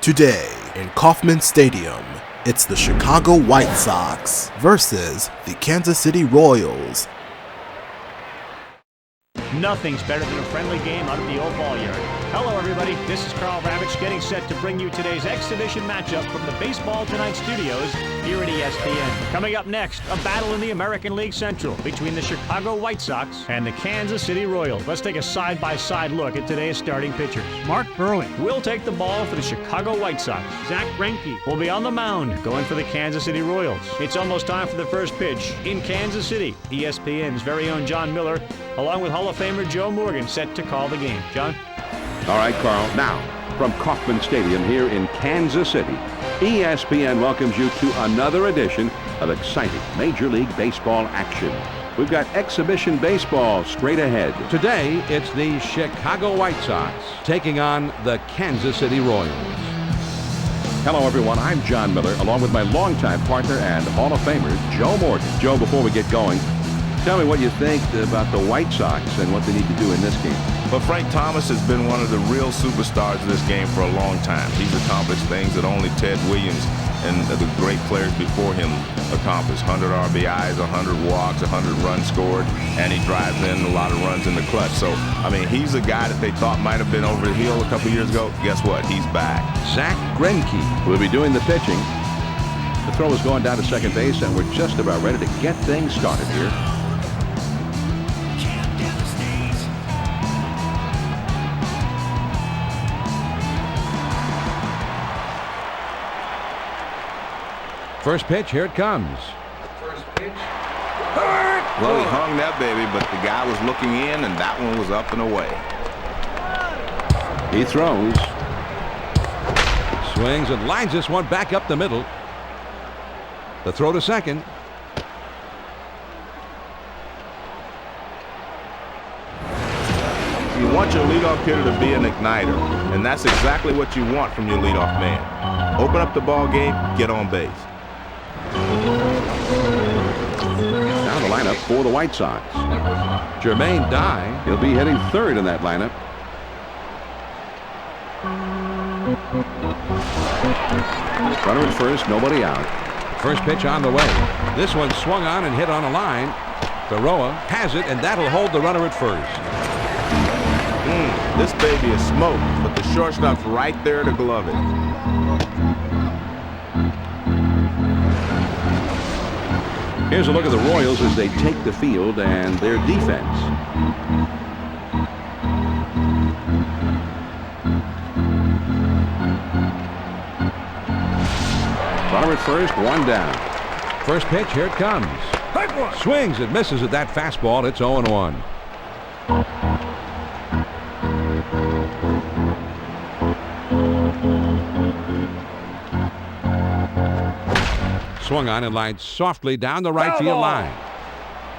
Today in Kauffman Stadium, it's the Chicago White Sox versus the Kansas City Royals. Nothing's better than a friendly game out of the old ball yard. Hello, everybody. This is Carl Ravitch getting set to bring you today's exhibition matchup from the Baseball Tonight studios here at ESPN. Coming up next, a battle in the American League Central between the Chicago White Sox and the Kansas City Royals. Let's take a side-by-side look at today's starting pitchers. Mark Burley will take the ball for the Chicago White Sox. Zach Greinke will be on the mound going for the Kansas City Royals. It's almost time for the first pitch in Kansas City. ESPN's very own John Miller, along with Hall of Famer Joe Morgan, set to call the game. John? All right, Carl. Now, from Kauffman Stadium here in Kansas City, ESPN welcomes you to another edition of exciting Major League Baseball action. We've got exhibition baseball straight ahead. Today, it's the Chicago White Sox taking on the Kansas City Royals. Hello, everyone. I'm John Miller, along with my longtime partner and Hall of Famer, Joe Morgan. Joe, before we get going, tell me what you think about the White Sox and what they need to do in this game. Well, Frank Thomas has been one of the real superstars of this game for a long time. He's accomplished things that only Ted Williams and the great players before him accomplished. 100 RBIs, 100 walks, 100 runs scored, and he drives in a lot of runs in the clutch. So, I mean, he's a guy that they thought might have been over the hill a couple years ago. Guess what? He's back. Zach Greinke will be doing the pitching. The throw is going down to second base, and we're just about ready to get things started here. First pitch, here it comes. First pitch. Well, he hung that baby, but the guy was looking in, and that one was up and away. He throws. Swings and lines this one back up the middle. The throw to second. You want your leadoff hitter to be an igniter, and that's exactly what you want from your leadoff man. Open up the ball game, get on base. Now the lineup for the White Sox. Jermaine Dye, he'll be hitting third in that lineup. Runner at first, nobody out. First pitch on the way. This one swung on and hit on a line. Thoreau has it, and that'll hold the runner at first. This baby is smoked, but the shortstop's right there to glove it. Here's a look at the Royals as they take the field and their defense. Runner at first, one down. First pitch, here it comes. Swings and misses at that fastball. It's 0-1. Swung on and lined softly down the right field line.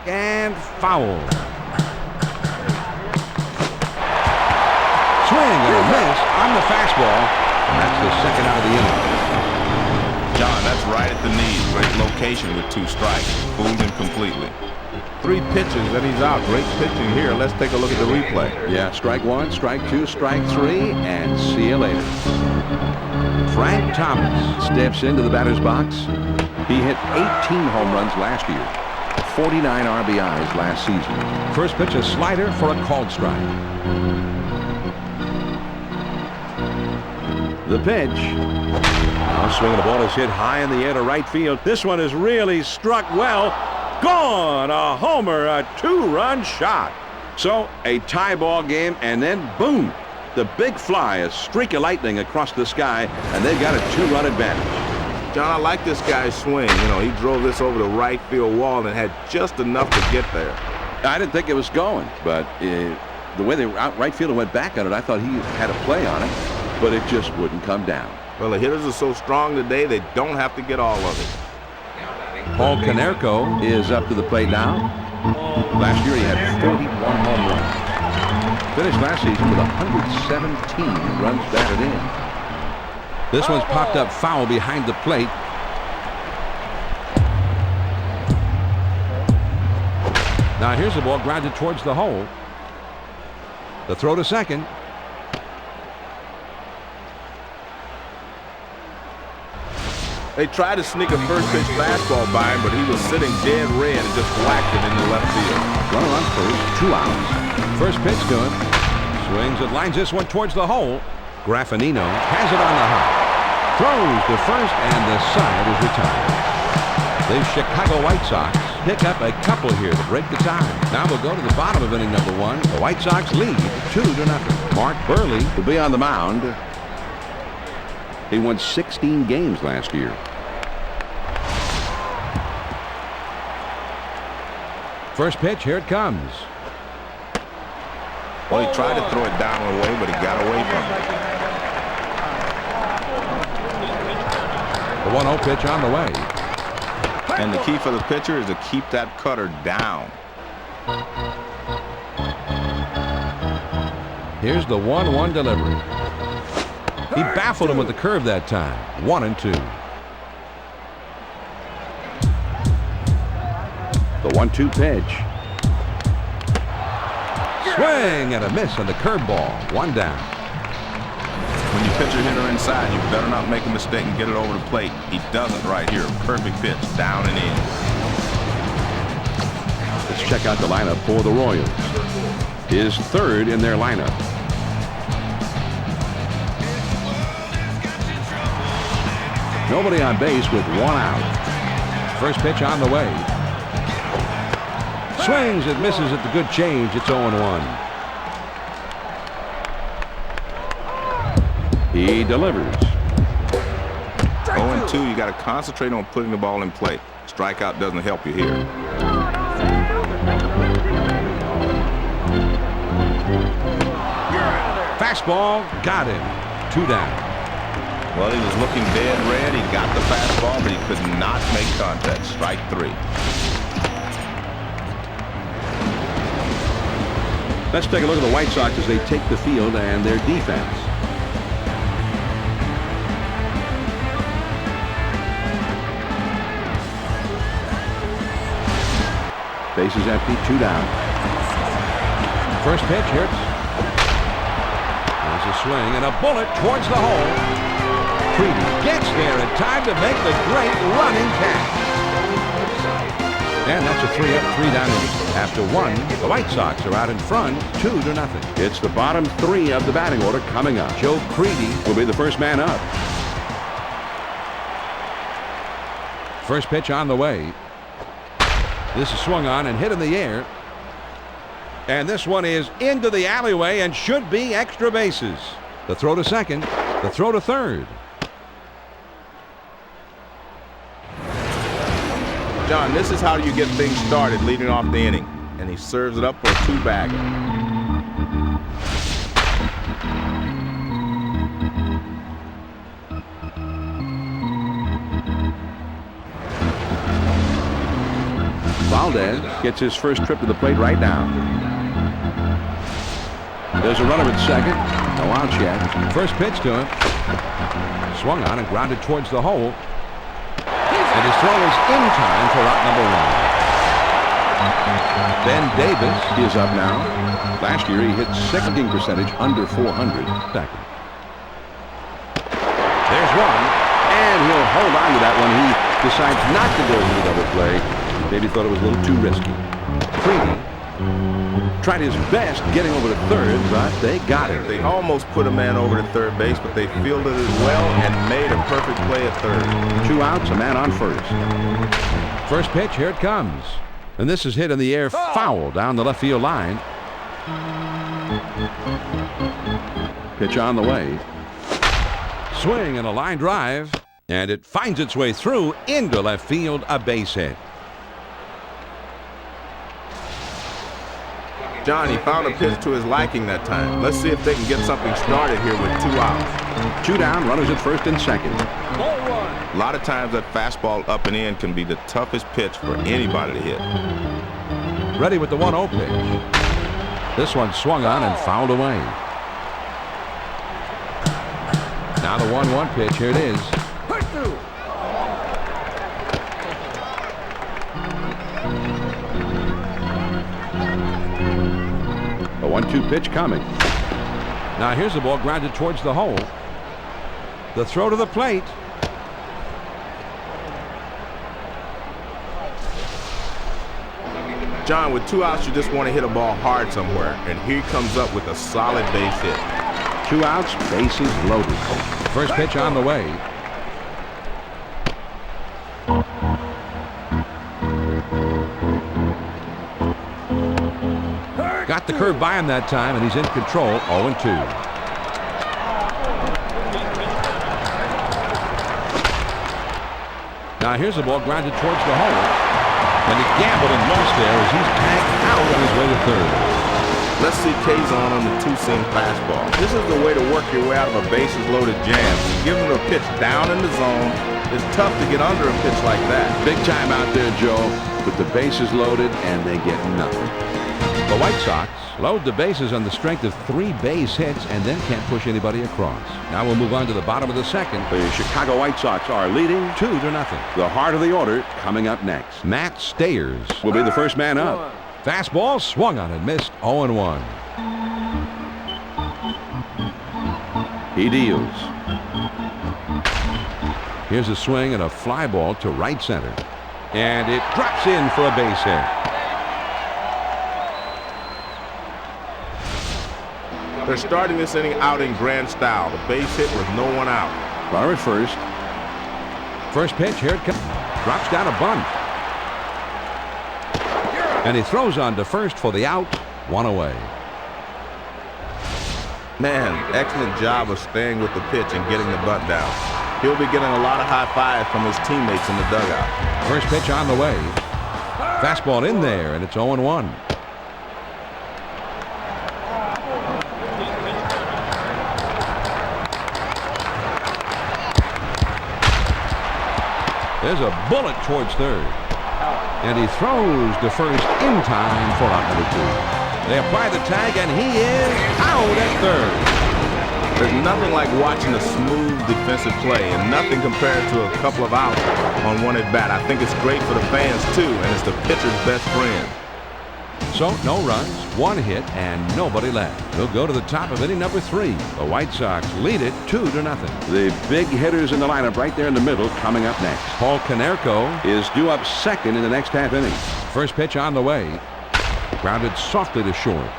And foul. Swing and a miss on the fastball. And that's the second out of the inning. John, that's right at the knees. Great location with two strikes. Fooled him completely. 3 pitches and he's out. Great pitching here. Let's take a look at the replay. Yeah, strike 1, strike 2, strike 3, and see you later. Frank Thomas steps into the batter's box. He hit 18 home runs last year, 49 RBIs last season. First pitch, a slider for a called strike. The pitch. Now swinging, the ball is hit high in the air to right field. This one is really struck well. Gone! A homer, a 2-run shot. So a tie ball game, and then boom! The big fly, a streak of lightning across the sky, and they've got a 2-run advantage. John, I like this guy's swing. You know, he drove this over the right field wall and had just enough to get there. I didn't think it was going, but the way the right fielder went back on it, I thought he had a play on it, but it just wouldn't come down. Well, the hitters are so strong today, they don't have to get all of it. Paul Konerko is up to the plate now. Last year he had 41 home runs. Finished last season with 117 runs batted in. This one's popped up foul behind the plate. Now here's the ball grounded towards the hole. The throw to second. They tried to sneak a first pitch fastball by him, but he was sitting dead red and just whacked it into left field. Runner on first, 2 outs. First pitch to him. Swings and lines this one towards the hole. Graffinino has it on the hop. Throws to first, and the side is retired. The Chicago White Sox pick up a couple here to break the tie. Now we'll go to the bottom of inning number 1. The White Sox lead 2-0. Mark Burley will be on the mound. He won 16 games last year. First pitch, here it comes. Well, he tried to throw it down and away, but he got away from it. The 1-0 pitch on the way. And the key for the pitcher is to keep that cutter down. Here's the 1-1 delivery. He baffled him with the curve that time. 1-2. The 1-2 pitch. Swing and a miss on the curveball. 1 down. When you pitch a hitter inside, you better not make a mistake and get it over the plate. He doesn't right here. Perfect pitch, down and in. Let's check out the lineup for the Royals. His third in their lineup. Nobody on base with 1 out. First pitch on the way. Swings and misses at the good change. It's 0-1. He delivers. 0-2, you got to concentrate on putting the ball in play. Strikeout doesn't help you here. Fastball, got him. 2 down. Well, he was looking dead red. He got the fastball, but he could not make contact. Strike 3. Let's take a look at the White Sox as they take the field and their defense. Bases empty, 2 down. First pitch hits. There's a swing and a bullet towards the hole. Creedy gets there in time to make the great running catch. And that's a 3-up, 3-down inning. After 1, the White Sox are out in front, 2-0. It's the bottom 3 of the batting order coming up. Joe Creedy will be the first man up. First pitch on the way. This is swung on and hit in the air. And this one is into the alleyway and should be extra bases. The throw to second, the throw to third. John, this is how you get things started leading off the inning. And he serves it up for a 2-bagger. Valdez gets his first trip to the plate right now. There's a runner at second. No outs yet. First pitch to him. Swung on and grounded towards the hole. And his throw is in time for out number 1. Ben Davis is up now. Last year he hit slugging percentage under 400. Second. There's one. And he'll hold on to that one. He decides not to go to the double play. Maybe thought it was a little too risky. Creedy tried his best getting over to third, but they got him. They almost put a man over to third base, but they fielded it well and made a perfect play at third. 2 outs, a man on first. First pitch, here it comes. And this is hit in the air, foul down the left field line. Pitch on the way. Swing and a line drive. And it finds its way through into left field, a base hit. John, he found a pitch to his liking that time. Let's see if they can get something started here with 2 outs. 2 down, runners at first and second. A lot of times that fastball up and in can be the toughest pitch for anybody to hit. Ready with the 1-0 pitch. This one swung on and fouled away. Now the 1-1 pitch, here it is. The 1-2 pitch coming. Now here's the ball grounded towards the hole. The throw to the plate. John, with 2 outs, you just want to hit a ball hard somewhere, and here he comes up with a solid base hit. 2 outs, bases loaded. First pitch on the way. Got the curve by him that time, and he's in control. 0-2. Now here's the ball grounded towards the hole. And he gambled and lost there as he's tagged out on his way to third. Let's see Kazon on the 2-seam fastball. This is the way to work your way out of a bases-loaded jam. Give him a pitch down in the zone. It's tough to get under a pitch like that. Big time out there, Joe, with the bases loaded, and they get nothing. The White Sox load the bases on the strength of 3 base hits and then can't push anybody across. Now we'll move on to the bottom of the second. The Chicago White Sox are leading 2-0. The heart of the order coming up next. Matt Stayers Will be the first man up. fastball swung on and missed. 0-1. He deals. Here's a swing and a fly ball to right center. And it drops in for a base hit. They're starting this inning out in grand style. The base hit with no one out. Runner at first. First pitch, here it comes. Drops down a bunt. And he throws on to first for the out. 1 away. Man, excellent job of staying with the pitch and getting the bunt down. He'll be getting a lot of high fives from his teammates in the dugout. First pitch on the way. Fastball in there, and it's 0-1. There's a bullet towards third. And he throws to first in time for out number 2. They apply the tag, and he is out at third. There's nothing like watching a smooth defensive play, and nothing compared to a couple of outs on one at bat. I think it's great for the fans, too, and it's the pitcher's best friend. So, no runs, 1 hit, and nobody left. We'll go to the top of inning number 3. The White Sox lead it 2-0. The big hitters in the lineup right there in the middle coming up next. Paul Konerko Is due up second in the next half inning. first pitch on the way. Grounded softly to short.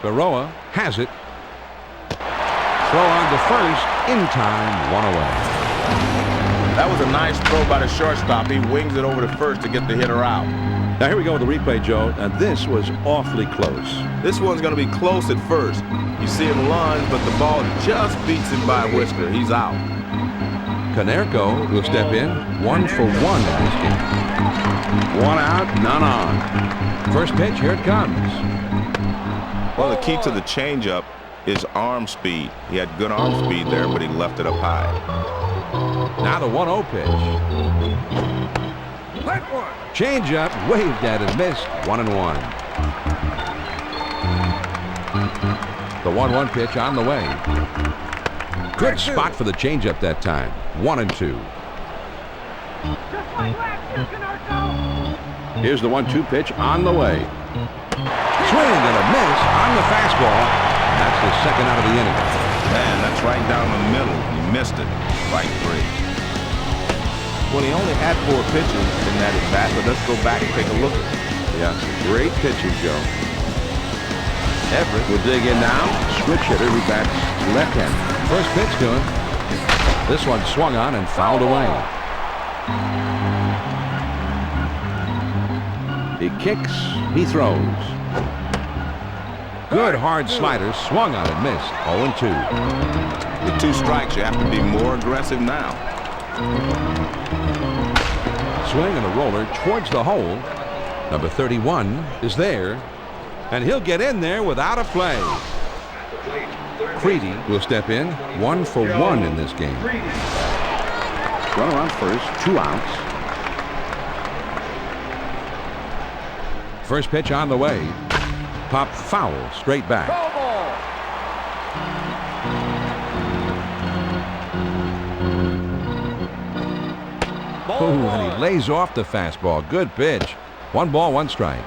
Baroa has it. Throw on to first in time. 1 away. That was a nice throw by the shortstop. He wings it over to first to get the hitter out. Now here we go with the replay, Joe, and this was awfully close. This one's going to be close at first. You see him lunge, but the ball just beats him by a whisker. He's out. Konerko will step in. 1 for 1 in this game. 1 out, none on. First pitch, here it comes. Well, the key to the changeup is arm speed. He had good arm speed there, but he left it up high. Now the 1-0 pitch. Changeup, waved at and missed. 1-1. The 1-1 pitch on the way. Good spot for the changeup that time. 1-2. Here's the 1-2 pitch on the way. Swing and a miss on the fastball. That's the second out of the inning. Man, that's right down the middle. He missed it. Strike 3. Well, he only had 4 pitches in that at bat, but let's go back and take a look at it. Yeah, great pitching, Joe. Everett will dig in now. Switch hitter who bats left-handed. First pitch to him. This one swung on and fouled away. He kicks, he throws. Good hard slider, swung on and missed. 0-2. With 2 strikes, you have to be more aggressive now. Swing and a roller towards the hole. Number 31 is there, and he'll get in there without a play. Creedy will step in. 1 for 1 in this game. Runner on first, 2 outs. First pitch on the way. Pop foul straight back. Oh, and he lays off the fastball. Good pitch. 1 ball, 1 strike.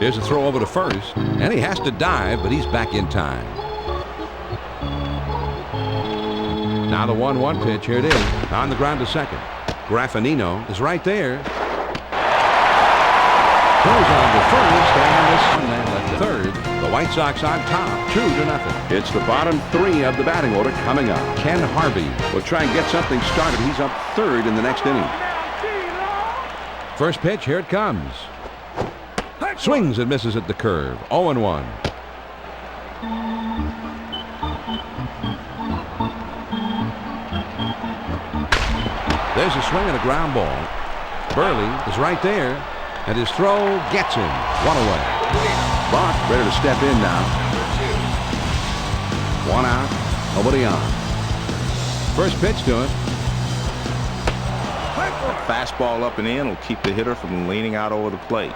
Here's a throw over to first, and he has to dive, but he's back in time. Now the 1-1 pitch. Here it is. On the ground to second. Graffinino is right there. Throws on to first, and this one man left third. The White Sox on top, 2-0. It's the bottom three of the batting order coming up. Ken Harvey Will try and get something started. He's up third in the next inning. First pitch, here it comes. Swings and misses at the curve. 0-1. There's a swing and a ground ball. Burley is right there, and his throw gets him. One away. Bach ready to step in now. One out, nobody on. First pitch to him. Fastball up and in will keep the hitter from leaning out over the plate.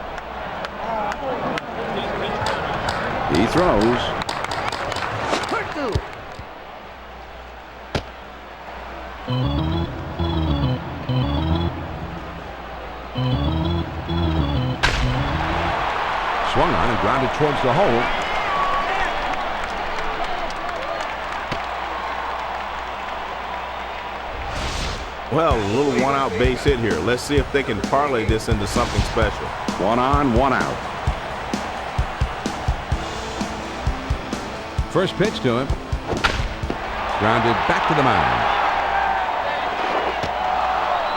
He throws. Swung on and grounded towards the hole. Well, a little one-out base hit here. Let's see if they can parlay this into something special. One on, one out. First pitch to him. Grounded back to the mound.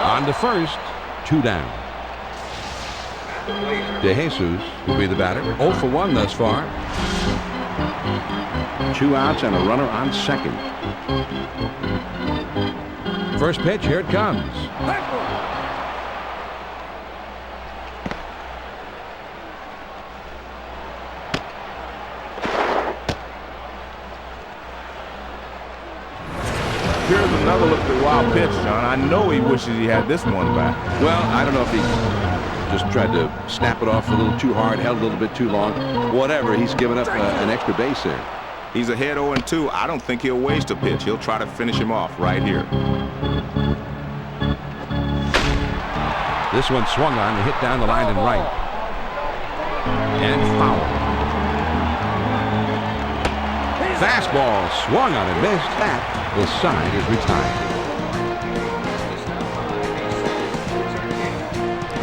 On to first. 2 down. De Jesus will be the batter. 0 for 1 thus far. 2 outs and a runner on second. First pitch, here it comes. Here's another look at the wild pitch, John. I know he wishes he had this one back. Well, I don't know if he just tried to snap it off a little too hard, held a little bit too long. Whatever, he's given up an extra base there. He's ahead 0-2. I don't think he'll waste a pitch. He'll try to finish him off right here. This one swung on and hit down the line and right. And foul. Fastball swung on and missed. That, the side is retired.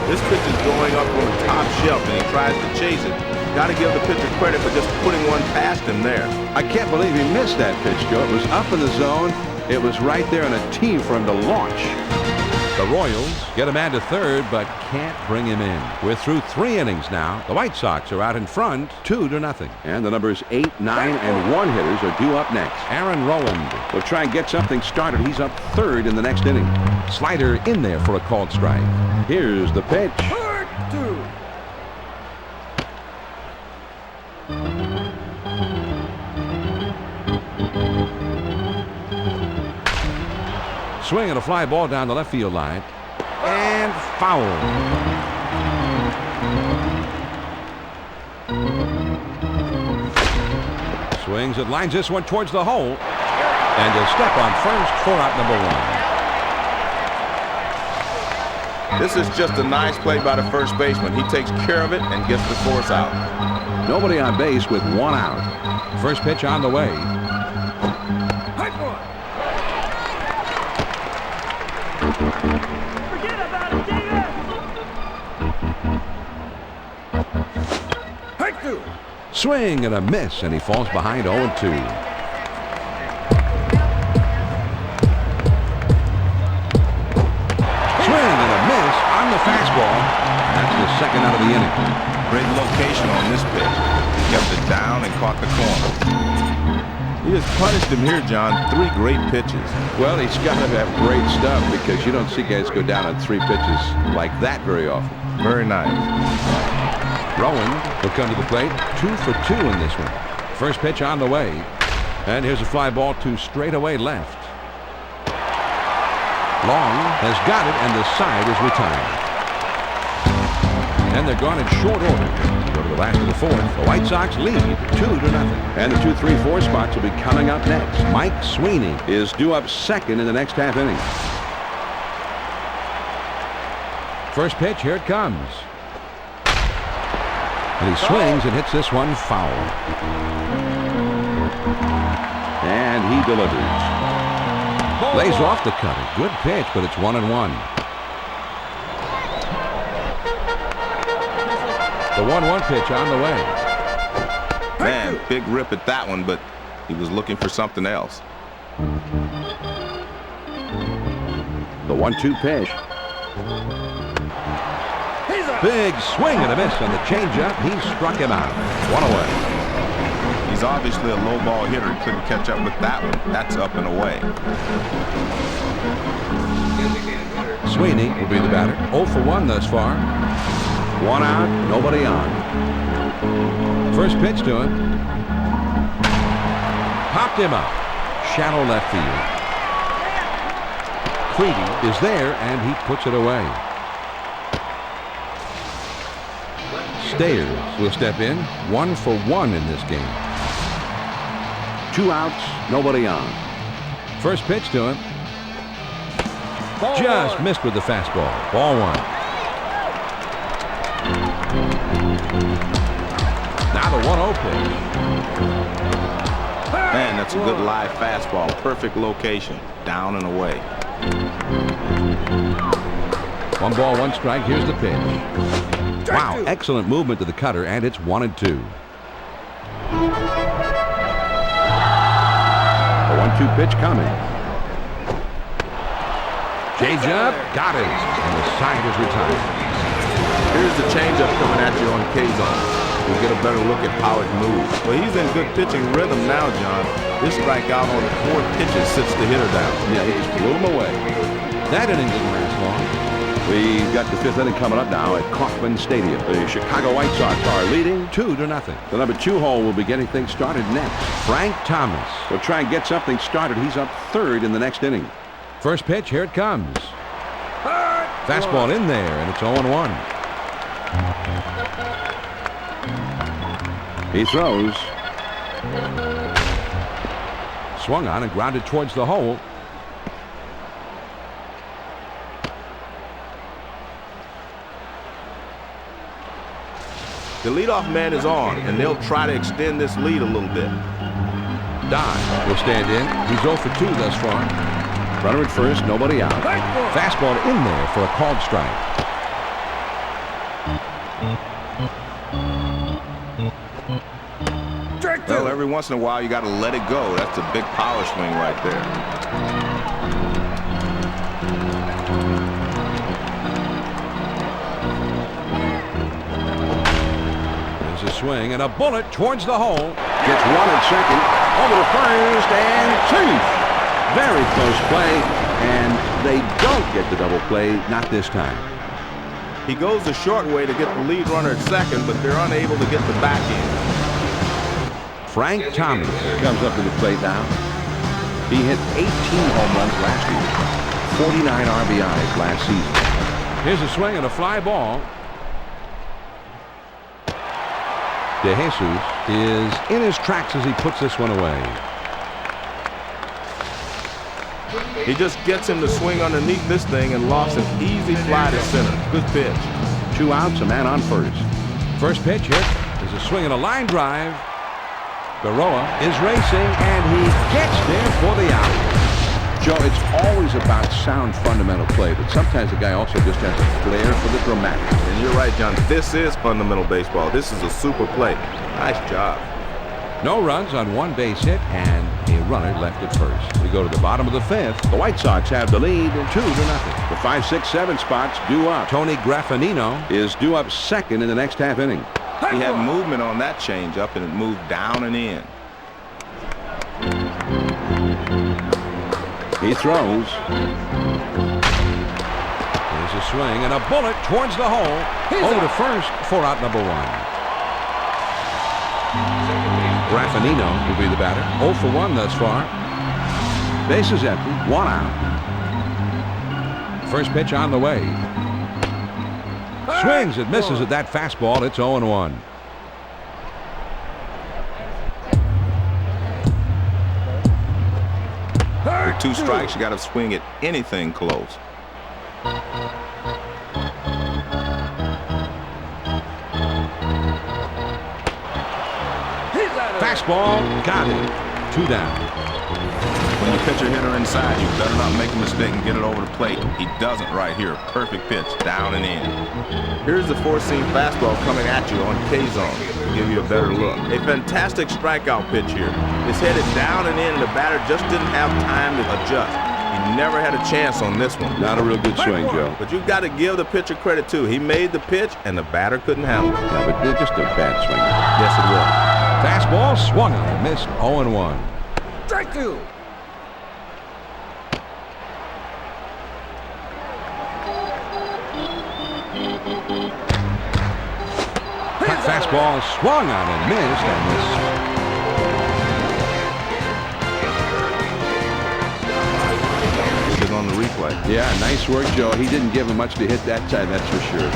This pitch is going up on the top shelf, and he tries to chase it. Got to give the pitcher credit for just putting one past him there. I can't believe he missed that pitch, Joe. It was up in the zone. It was right there on a tee for him to launch. The Royals get a man to third, but can't bring him in. We're through 3 innings now. The White Sox are out in front, 2-0. And the numbers 8, 9, and 1 hitters are due up next. Aaron Rowland. We'll try and get something started. He's up third in the next inning. Slider in there for a called strike. Here's the pitch. Swing and a fly ball down the left field line. And foul. Swings and lines this one towards the hole. And a step on first for out number 1. This is just a nice play by the first baseman. He takes care of it and gets the force out. Nobody on base with 1 out. First pitch on the way. Forget about it, David! Swing and a miss, and he falls behind 0-2. Swing and a miss on the fastball. That's the second out of the inning. Great location on this pitch. He kept it down and caught the corner. He has punished him here, John. 3 great pitches. Well, he's got to have great stuff because you don't see guys go down on 3 pitches like that very often. Very nice. Rowan will come to the plate. 2 for 2 in this one. First pitch on the way. And here's a fly ball to straightaway left. Long has got it, and the side is retired. And they're gone in short order. Go to the last of the 4th. The White Sox lead 2-0. And the 2, 3, 4 spots will be coming up next. Mike Sweeney Is due up second in the next half inning. First pitch, here it comes. And he swings and hits this one foul. And he delivers. Lays off the cutter. Good pitch, but it's 1-1. The 1-1 pitch on the way. Man, big rip at that one, but he was looking for something else. The 1-2 pitch. Big swing and a miss on the changeup. He struck him out. 1 away. He's obviously a low ball hitter. He couldn't catch up with that one. That's up and away. Sweeney will be the batter. 0 for 1 thus far. 1 out, nobody on. First pitch to him. Popped him up. Shallow left field. Creedy is there, and he puts it away. Stayers will step in. 1 for 1 in this game. 2 outs, nobody on. First pitch to him. Just missed with the fastball. Ball 1. Now the 1-0 pitch. Man, that's a good live fastball. Perfect location. Down and away. 1 ball, 1 strike. Here's the pitch. Wow, excellent movement to the cutter, and it's 1-2. The 1-2 pitch coming. Change up, got it, and the side is retired. Here's the changeup coming at you on K-zone. We'll get a better look at how it moves. Well, he's in good pitching rhythm now, John. This strikeout on 4 pitches sits the hitter down. Yeah, he just blew him away. That inning didn't last long. We've got the 5th inning coming up now at Kauffman Stadium. The Chicago White Sox are leading 2-0. The number 2 hole will be getting things started next. Frank Thomas. We'll try and get something started. He's up 3rd in the next inning. First pitch, here it comes. Fastball in there, and it's 0-1. He throws. Swung on and grounded towards the hole. The leadoff man is on, and they'll try to extend this lead a little bit. Dye will stand in. He's 0 for 2 thus far. Runner at first, nobody out. Fastball in there for a called strike. Well, every once in a while, you got to let it go. That's a big power swing right there. There's a swing and a bullet towards the hole. Gets 1 at second. Over to first and safe. Very close play, and they don't get the double play, not this time. He goes the short way to get the lead runner at second, but they're unable to get the back end. Frank Thomas Comes up to the plate now. He hit 18 home runs last year. 49 RBIs last season. Here's a swing and a fly ball. De Jesus is in his tracks as he puts this one away. He just gets him to swing underneath this thing and lofts an easy fly to center. Good pitch. 2 outs, a man on first. First pitch hit. There's a swing and a line drive. Baroa is racing, and he gets there for the out. Joe, it's always about sound fundamental play, but sometimes the guy also just has a flair for the dramatic. And you're right, John. This is fundamental baseball. This is a super play. Nice job. No runs on 1 base hit and a runner left at first. We go to the bottom of the 5th. The White Sox have the lead 2-0. The 5, 6, 7 spots due up. Tony Graffinino Is due up 2nd in the next half inning. He had movement on that changeup, and it moved down and in. He throws. There's a swing and a bullet towards the hole. Over to first for out number 1. Graffinino will be the batter. 0 for 1 thus far. Base is empty. 1 out. First pitch on the way. Swings and misses at that fastball. It's 0-1. With 2 strikes, you got to swing at anything close. Fastball, got it. 2 down. When you pitch a hitter inside, you better not make a mistake and get it over the plate. He doesn't right here. Perfect pitch, down and in. Here's the four-seam fastball coming at you on K-zone to give you a better look. A fantastic strikeout pitch here. It's headed down and in. The batter just didn't have time to adjust. He never had a chance on this one. Not a real good swing, Joe. But you've got to give the pitcher credit, too. He made the pitch, and the batter couldn't handle it. Yeah, but just a bad swing. Yes, it was. Fastball swung on and missed. 0-1. Strike two. Fastball swung on and missed. It's on the replay. Yeah, nice work, Joe. He didn't give him much to hit that time, that's for sure.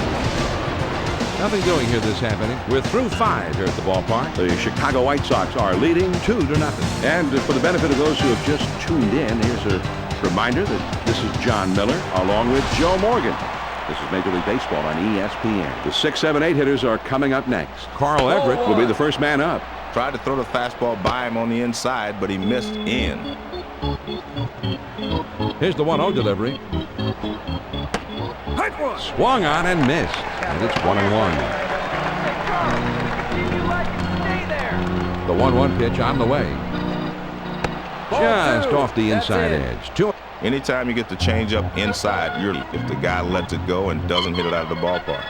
Nothing doing here this half inning. We're through 5 here at the ballpark. The Chicago White Sox are leading 2-0. And for the benefit of those who have just tuned in, here's a reminder that this is John Miller along with Joe Morgan. This is Major League Baseball on ESPN. The 6, 7, 8 hitters are coming up next. Carl Everett Will be the first man up. Tried to throw the fastball by him on the inside, but he missed in. Here's the 1-0 delivery. Swung on and missed. And it's 1-1. The 1-1 pitch on the way. Just off the inside edge. Anytime you get the changeup inside, you're if the guy lets it go and doesn't hit it out of the ballpark.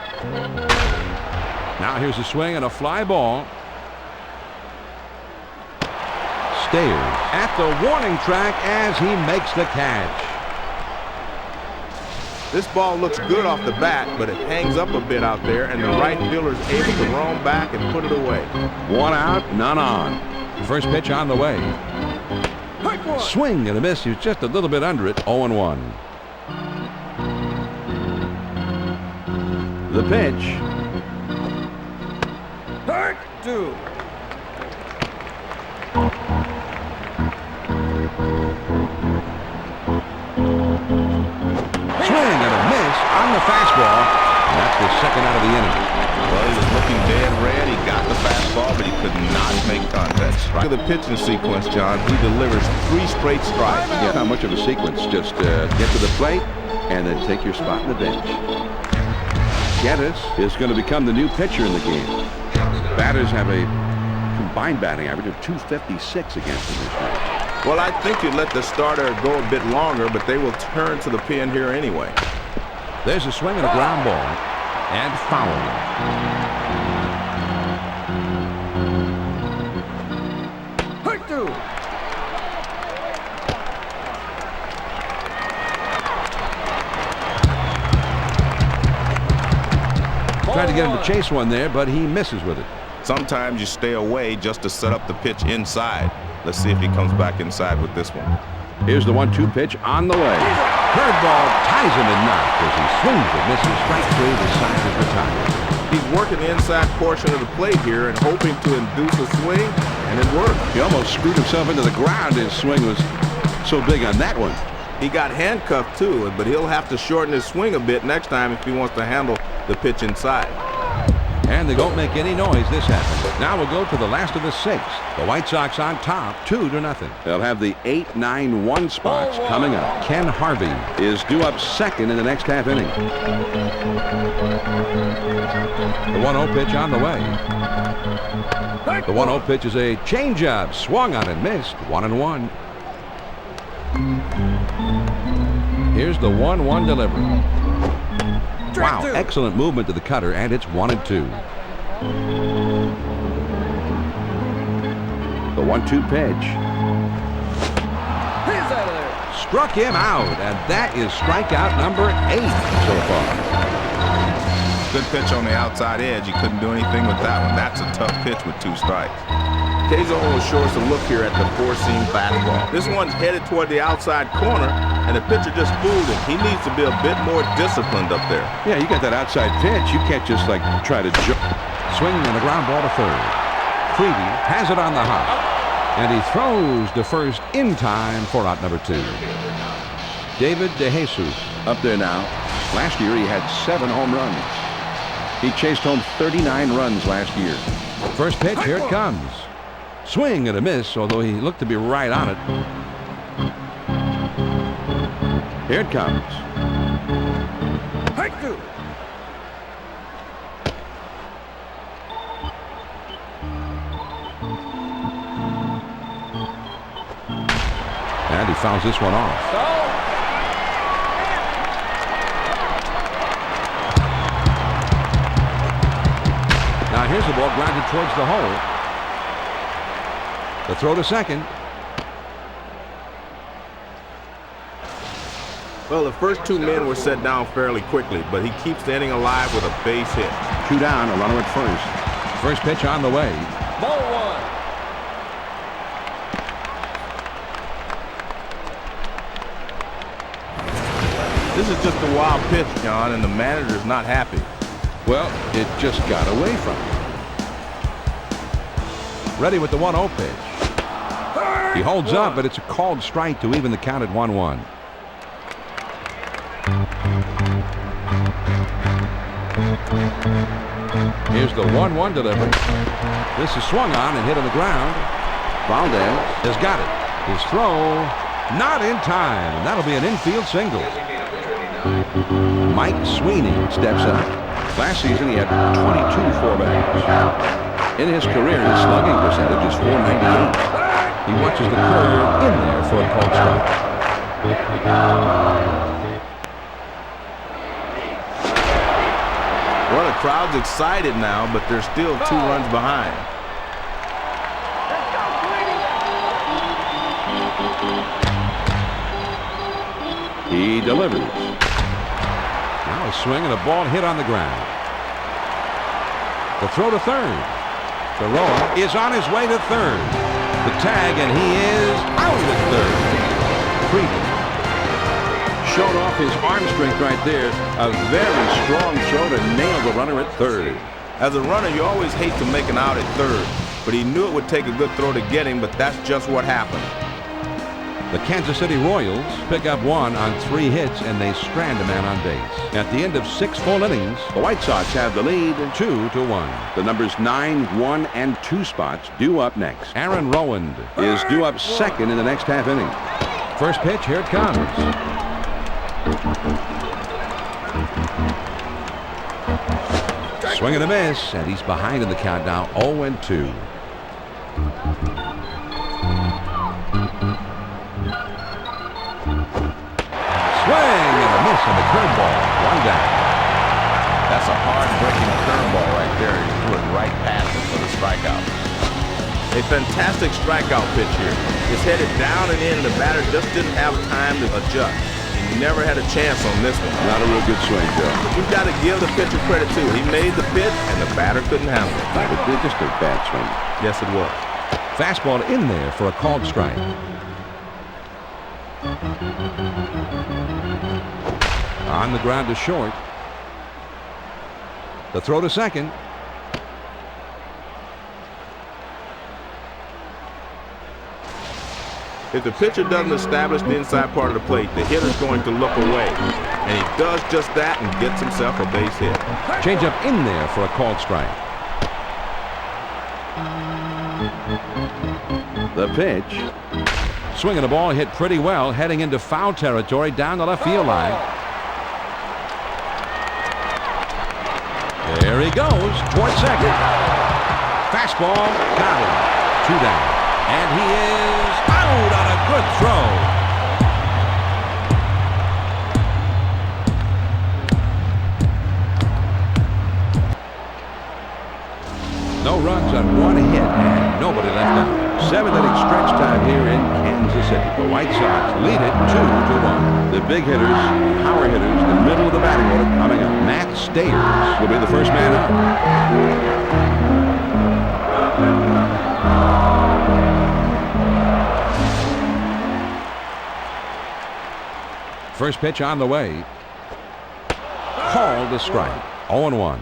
Now here's a swing and a fly ball. Stayers at the warning track as he makes the catch. This ball looks good off the bat, but it hangs up a bit out there, and the right fielder is able to roam back and put it away. 1 out, none on. First pitch on the way. Swing and a miss. He was just a little bit under it. 0-1. The pitch. Strike two. Swing and a miss on the fastball. And that's the second out of the inning. Well, he was looking dead red. He got the fastball, but he could not make contact. Look at the pitching sequence, John. He delivers 3 straight strikes. Yeah, not much of a sequence. Just get to the plate and then take your spot in the bench. Geddes is going to become the new pitcher in the game. Batters have a combined batting average of 256 against him this year. Well, I think you'd let the starter go a bit longer, but they will turn to the pin here anyway. There's a swing and a ground ball. And foul. Strike two. Tried to get him to chase one there, but he misses with it. Sometimes you stay away just to set up the pitch inside. Let's see if he comes back inside with this one. Here's the 1-2 pitch on the way. Curveball ties him in knot as he swings and misses. Strike 3. The side is retired. He's working the inside portion of the plate here and hoping to induce a swing, and it worked. He almost screwed himself into the ground. His swing was so big on that one. He got handcuffed too, but he'll have to shorten his swing a bit next time if he wants to handle the pitch inside. And they don't make any noise. This happened. Now we'll go to the last of the 6. The White Sox on top, 2-0. They'll have the 8, 9, 1 spots coming up. Ken Harvey Is due up second in the next half inning. The 1-0 pitch on the way. The 1-0 pitch is a changeup. Swung on and missed. 1-1. Here's the 1-1 delivery. Wow, excellent movement to the cutter, and it's 1-2. The 1-2 pitch. He's out of there. Struck him out, and that is strikeout number 8 so far. Good pitch on the outside edge. You couldn't do anything with that one. That's a tough pitch with 2 strikes. K-Zone will show us a look here at the 4-seam fastball. This one's headed toward the outside corner, and the pitcher just fooled him. He needs to be a bit more disciplined up there. Yeah, you got that outside pitch. You can't just like try to jump. Swinging on the ground ball to third. Freeby has it on the hop, and he throws to first in time for out number 2. David DeJesus Up there now. Last year he had 7 home runs. He chased home 39 runs last year. First pitch, here it comes. Swing and a miss, although he looked to be right on it. Here it comes. Hurt to. And he fouls this one off. Now here's the ball grounded towards the hole. The throw to second. Well, the first two men were set down fairly quickly, but he keeps the inning alive with a base hit. 2 down, a runner at first. First pitch on the way. Ball one. This is just a wild pitch, John, and the manager's not happy. Well, it just got away from him. Ready with the 1-0 pitch. He holds up, but it's a called strike to even the count at 1-1. Here's the 1-1 delivery. This is swung on and hit on the ground. Valdez has got it. His throw not in time. And that'll be an infield single. Mike Sweeney steps up. Last season he had 22 four-batters. In his career, his slugging percentage is .498. He watches the curve in there for a called strike. Well, the crowd's excited now, but they're still 2 runs behind. He delivers. Now a swing and a ball hit on the ground. The throw to third. Baroa is on his way to third. The tag, and he is out at third. Freeman showed off his arm strength right there. A very strong throw to nail the runner at third. As a runner, you always hate to make an out at third, but he knew it would take a good throw to get him, but that's just what happened. The Kansas City Royals pick up 1 on 3 hits, and they strand a man on base. At the end of 6 full innings, The White Sox have the lead. 2-1. The numbers 9, 1, and 2 spots due up next. Aaron Rowand Is due up second in the next half inning. first pitch. Here it comes. Swing and a miss, and he's behind in the count now, 0-2. Swing and a miss on the curveball. 1 down. That's a hard-breaking curveball right there. He threw it right past him for the strikeout. A fantastic strikeout pitch here. It's headed down and in, and the batter just didn't have time to adjust. He never had a chance on this one. Not a real good swing, Joe. You've got to give the pitcher credit, too. He made the pitch, and the batter couldn't handle it. But just a bad swing. Yes, it was. Fastball in there for a called strike. On the ground to short. The throw to second. If the pitcher doesn't establish the inside part of the plate, the hitter's going to look away. And he does just that and gets himself a base hit. Change up in there for a called strike. The pitch. Swinging the ball hit pretty well, heading into foul territory down the left field line. There he goes towards second. Fastball, got him. 2 down. And he is out on a good throw. No runs on 1 hit and nobody left out. 7-inning stretch time here in Kansas City. The White Sox lead it 2-1. The big hitters, power hitters, the middle of the batting order coming up. Matt Stayers will be the first man up. First pitch on the way. Called a strike. 0-1.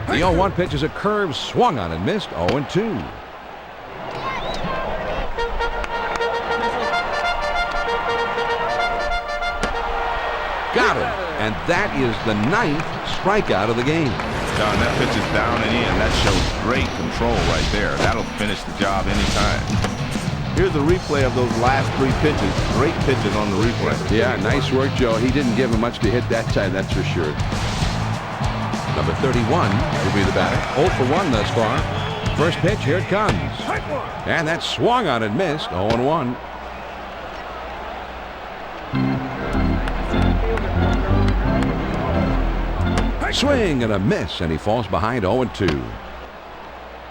The 0-1 pitch is a curve swung on and missed. 0-2. Got him. And that is the 9th strikeout of the game. John, that pitch is down and in. That shows great control right there. That'll finish the job anytime. Here's a replay of those last 3 pitches. Great pitches on the replay. Yeah, nice work, Joe. He didn't give him much to hit that time, that's for sure. Number 31 will be the batter. 0 for 1 thus far. First pitch, here it comes. And that swung on and missed. 0-1. Swing and a miss, and he falls behind 0-2.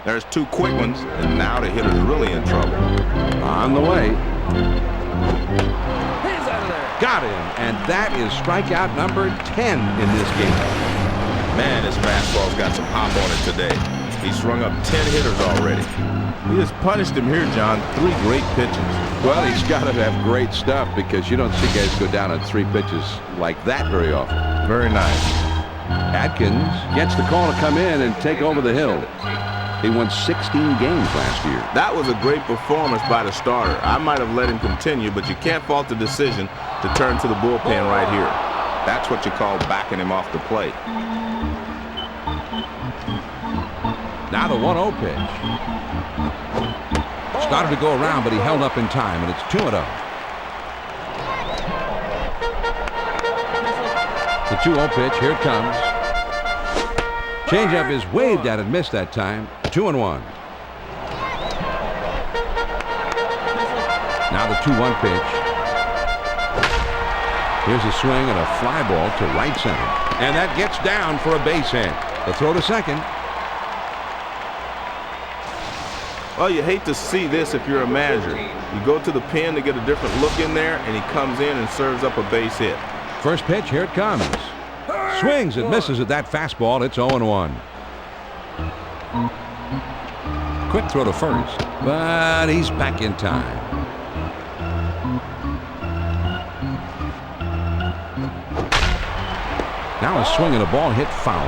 There's 2 quick ones, and now the hitter's really in trouble. On the way. He's out of there. Got him, and that is strikeout number 10 in this game. Man, his fastball's got some hop on it today. He's strung up 10 hitters already. He just punished him here, John. 3 great pitches. Well, he's got to have great stuff because you don't see guys go down on 3 pitches like that very often. Very nice. Atkins gets the call to come in and take over the hill. He won 16 games last year. That was a great performance by the starter. I might have let him continue, but you can't fault the decision to turn to the bullpen right here. That's what you call backing him off the plate. Now the 1-0 pitch. Started to go around, but he held up in time, and it's 2-0. The 2-0 pitch, here it comes. Changeup is waved at and missed that time. 2-1. Now the 2-1 pitch. Here's a swing and a fly ball to right center. And that gets down for a base hit. The throw to second. Well, you hate to see this if you're a manager. You go to the pen to get a different look in there, and he comes in and serves up a base hit. First pitch, here it comes. Swings and misses at that fastball. It's 0-1. Quick throw to first, but he's back in time. Now a swing and a ball hit foul.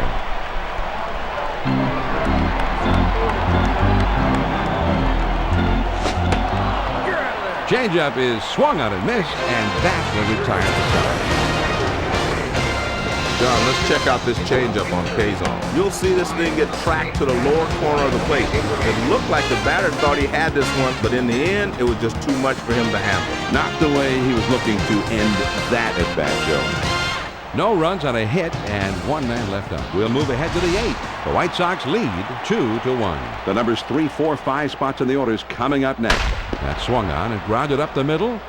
Changeup is swung on and missed, and that will retire the side. John, let's check out this changeup on K-zone. You'll see this thing get tracked to the lower corner of the plate. It looked like the batter thought he had this one, but in the end, it was just too much for him to handle. Not the way he was looking to end that at bat, Joe. No runs on a hit, and 1 man left on. We'll move ahead to the 8th. The White Sox lead 2-1. The numbers 3, 4, 5 spots in the order is coming up next. That swung on and grounded up the middle.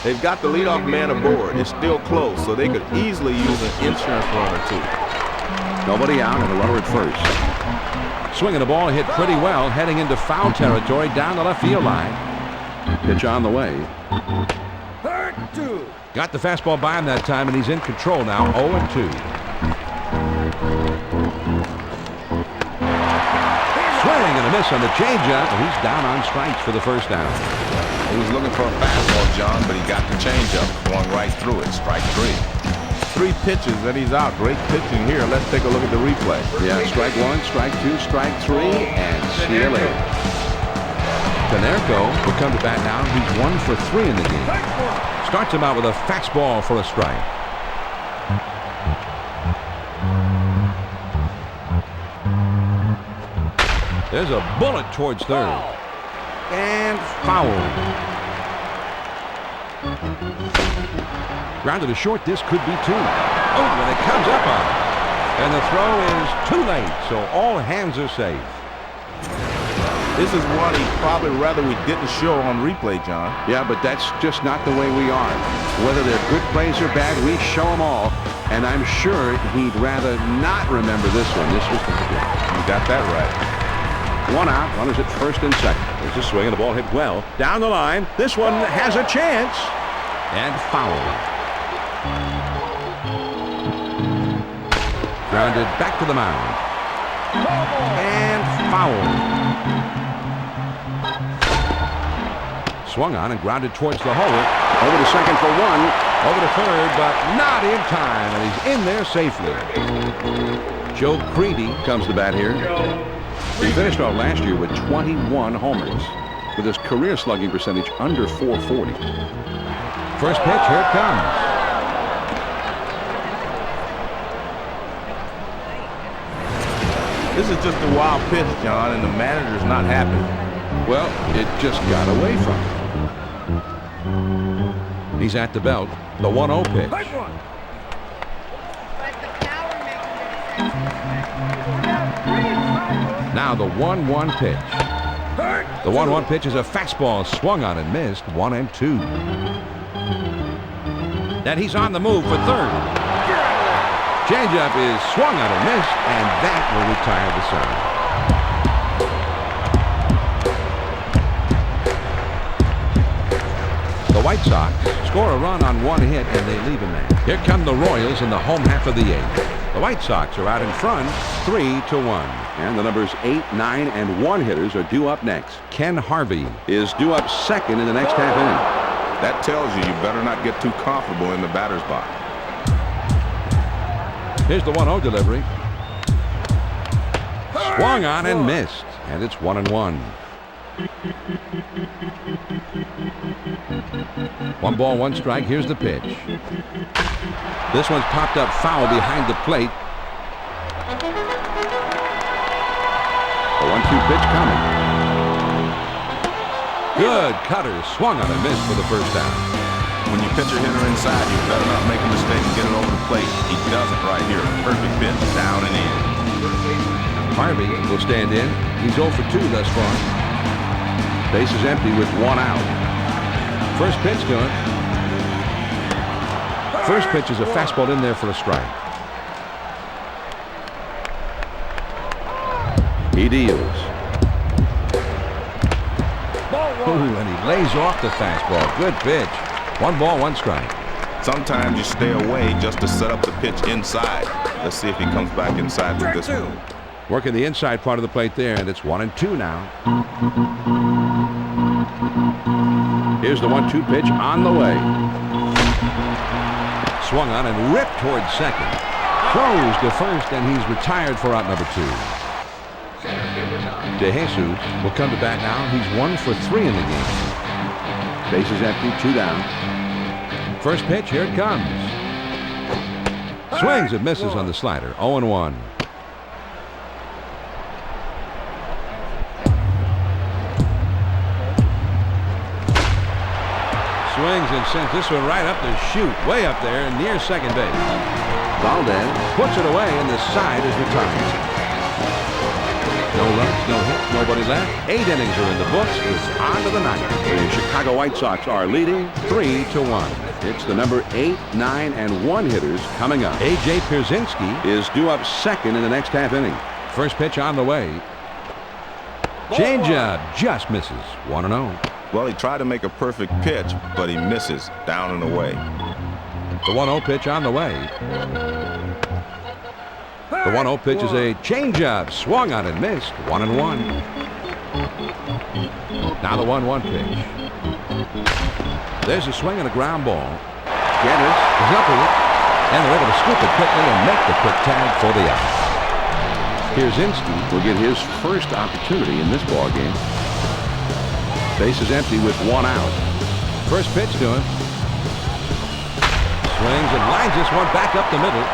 They've got the leadoff man aboard. It's still close, so they could easily use an insurance run or 2. Nobody out and a runner at first. Swinging the ball hit pretty well, heading into foul territory down the left field line. Pitch on the way. 2. Got the fastball by him that time, and he's in control now. 0-2. Swing and a miss on the changeup, and he's down on strikes for the first down. He was looking for a fastball, John, but he got the changeup, going right through it. Strike 3. 3 pitches, and he's out. Great pitching here. Let's take a look at the replay. Yeah, strike 1, strike 2, strike 3, and see you later. Canerco will come to bat now. He's 1 for 3 in the game. Starts him out with a fastball for a strike. There's a bullet towards third. And foul. Grounded to short. This could be 2. Oh, and it comes up on it. And the throw is too late, so all hands are safe. This is one he'd probably rather we didn't show on replay, John. Yeah, but that's just not the way we are. Whether they're good plays or bad, we show them all. And I'm sure he'd rather not remember this one. This was the good. You got that right. 1 out, runners at first and second. There's a swing and the ball hit well. Down the line, this one has a chance. And foul. Grounded back to the mound. And foul. Swung on and grounded towards the hole. Over to second for 1. Over to third, but not in time. And he's in there safely. Joe Creedy comes to bat here. He finished off last year with 21 homers. with his career slugging percentage under .440. First pitch, here it comes. This is just a wild pitch, John, and the manager's not happy. Well, it just got away from him. He's at the belt. The 1-0 pitch. Now the 1-1 pitch. The 1-1 pitch is a fastball swung on and missed. 1-2. Then he's on the move for third. Changeup is swung on and missed, and that will retire the side. The White Sox score a run on one hit, and they leave a man. Here come the Royals in the home half of the 8th. The White Sox are out in front, 3-1. And the numbers 8, 9, and 1 hitters are due up next. Ken Harvey Is due up second in the next half inning. That tells you better not get too comfortable in the batter's box. Here's the 1-0 delivery. Swung on and missed, and it's 1-1. 1 ball, 1 strike. Here's the pitch. This one's popped up foul behind the plate. The 1-2 pitch coming. Good cutter, swung on and missed for the first down. When you pitch a hitter inside, you better not make a mistake and get it over the plate. He doesn't right here. Perfect pitch, down and in. Harvey will stand in. He's 0 for 2 thus far. Base is empty with 1 out. First pitch to him. First pitch is a fastball in there for a strike. He deals. Ooh, and he lays off the fastball. Good pitch. 1 ball, 1 strike. Sometimes you stay away just to set up the pitch inside. Let's see if he comes back inside with this one. Working the inside part of the plate there, and it's 1-2 now. Here's the 1-2 pitch on the way. Swung on and ripped towards second. Throws to first, and he's retired for out number 2. De Jesus will come to bat now. He's 1 for 3 in the game. Base is empty, 2 down. First pitch, here it comes. Swings and misses on the slider. 0-1. Swings and sends this one right up the chute, way up there near second base. Valdez Puts it away, and the side is retired. No runs, no hits, nobody left. 8 innings are in the books. It's on to the 9th. The Chicago White Sox are leading 3-1. It's the number 8, 9, and 1 hitters coming up. A.J. Pierzynski Is due up second in the next half inning. first pitch on the way. Changeup just misses. 1-0. Well, he tried to make a perfect pitch, but he misses down and away. The 1-0 pitch on the way. The 1-0 pitch is a changeup. Swung on and missed. 1-1. Now the 1-1 pitch. There's a swing and a ground ball. Dennis Is up with it. And they're able to scoop it quickly and make the quick tag for the out. Pierzynski will get his first opportunity in this ball game. Base is empty with 1 out. First pitch to him. Swings and lines this one back up the middle.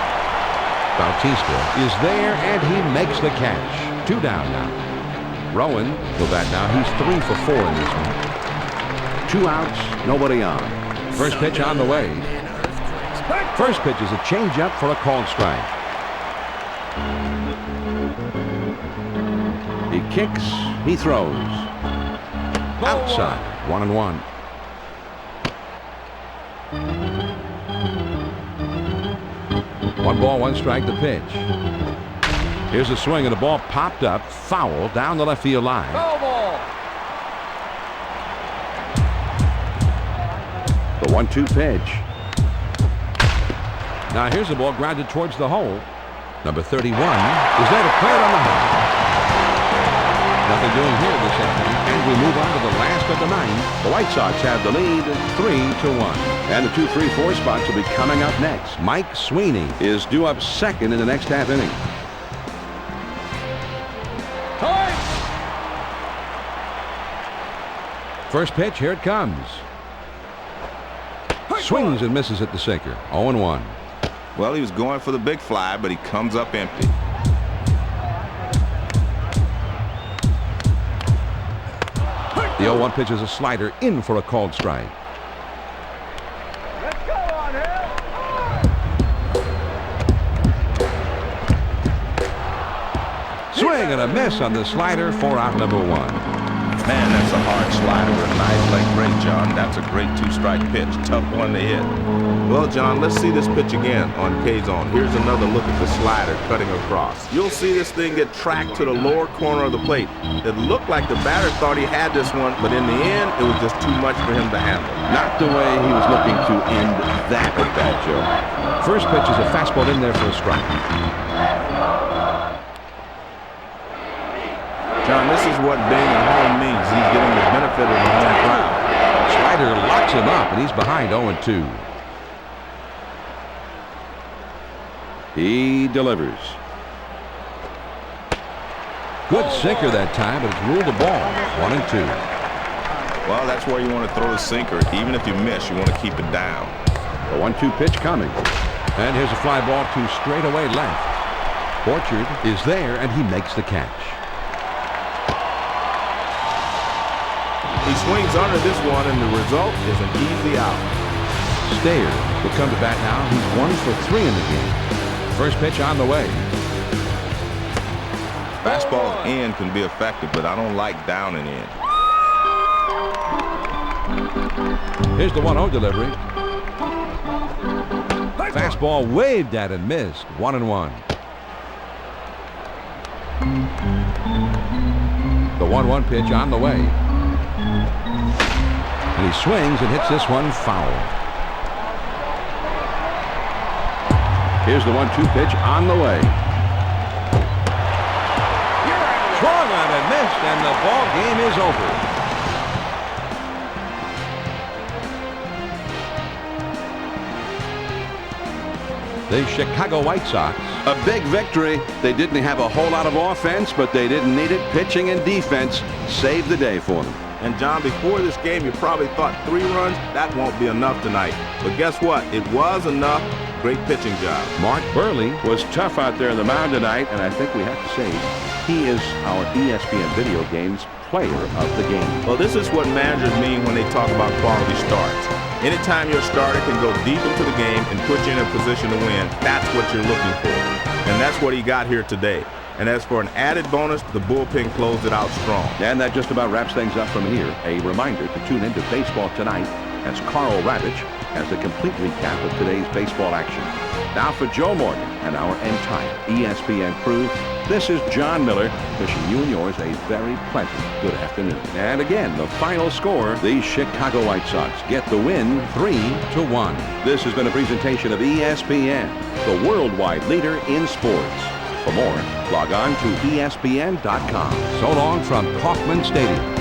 Bautista is there, and he makes the catch. 2 down now. Rowan will bat now. He's 3 for 4 in this one. 2 outs, nobody on. First pitch on the way. First pitch is a changeup for a called strike. He kicks, he throws. Outside. 1-1. One ball, 1 strike, the pitch. Here's a swing, and the ball popped up, foul, down the left field line. The 1-2 pitch. Now here's the ball grounded towards the hole. Number 31 is there to play it on the hole. Nothing doing here this afternoon, and we move on to the last of the 9th. The White Sox have the lead 3-1. and the 2, 3, 4 spots will be coming up next. Mike Sweeney Is due up second in the next half inning. first pitch. Here it comes. Swings and misses at the sinker. 0-1. Well, he was going for the big fly, but he comes up empty. The 0-1 pitch is a slider in for a called strike. Let's go on here. Swing and a miss on the slider for out number 1. Man, that's a hard slider with a nice leg break, John. That's a great two-strike pitch. Tough one to hit. Well, John, let's see this pitch again on K-Zone. Here's another look at the slider cutting across. You'll see this thing get tracked to the lower corner of the plate. It looked like the batter thought he had this one, but in the end, it was just too much for him to handle. Not the way he was looking to end that at bat, Joe. First pitch is a fastball in there for a strike. John, this is what being at home means. He's getting the benefit of the home crowd. Slider locks him up, and he's behind 0-2. He delivers. Good sinker that time, but it's ruled a ball. 1-2. Well, that's where you want to throw the sinker. Even if you miss, you want to keep it down. The 1-2 pitch coming. And here's a fly ball to straightaway left. Orchard is there, and he makes the catch. He swings under this one, and the result is an easy out. Stayer will come to bat now. He's 1 for 3 in the game. First pitch on the way. Fastball in can be effective, but I don't like down and in. Here's the 1-0 delivery. Fastball waved at and missed. 1-1. The 1-1 pitch on the way. And he swings and hits this one foul. Here's the 1-2 pitch on the way. Swung on and missed, and the ball game is over. The Chicago White Sox. A big victory. They didn't have a whole lot of offense, but they didn't need it. Pitching and defense saved the day for them. And John, before this game, you probably thought 3 runs, that won't be enough tonight. But guess what? It was enough. Great pitching job. Mark Burley Was tough out there in the mound tonight, and I think we have to say he is our ESPN Video Games Player of the Game. Well, this is what managers mean when they talk about quality starts. Anytime your starter can go deep into the game and put you in a position to win, that's what you're looking for. And that's what he got here today. And as for an added bonus, the bullpen closed it out strong. And that just about wraps things up from here. A reminder to tune into baseball tonight as Carl Ravitch has a complete recap of today's baseball action. Now for Joe Morgan and our entire ESPN crew, this is John Miller wishing you and yours a very pleasant good afternoon. And again, the final score, the Chicago White Sox get the win 3-1. This has been a presentation of ESPN, the worldwide leader in sports. For more, log on to ESPN.com. So long from Kauffman Stadium.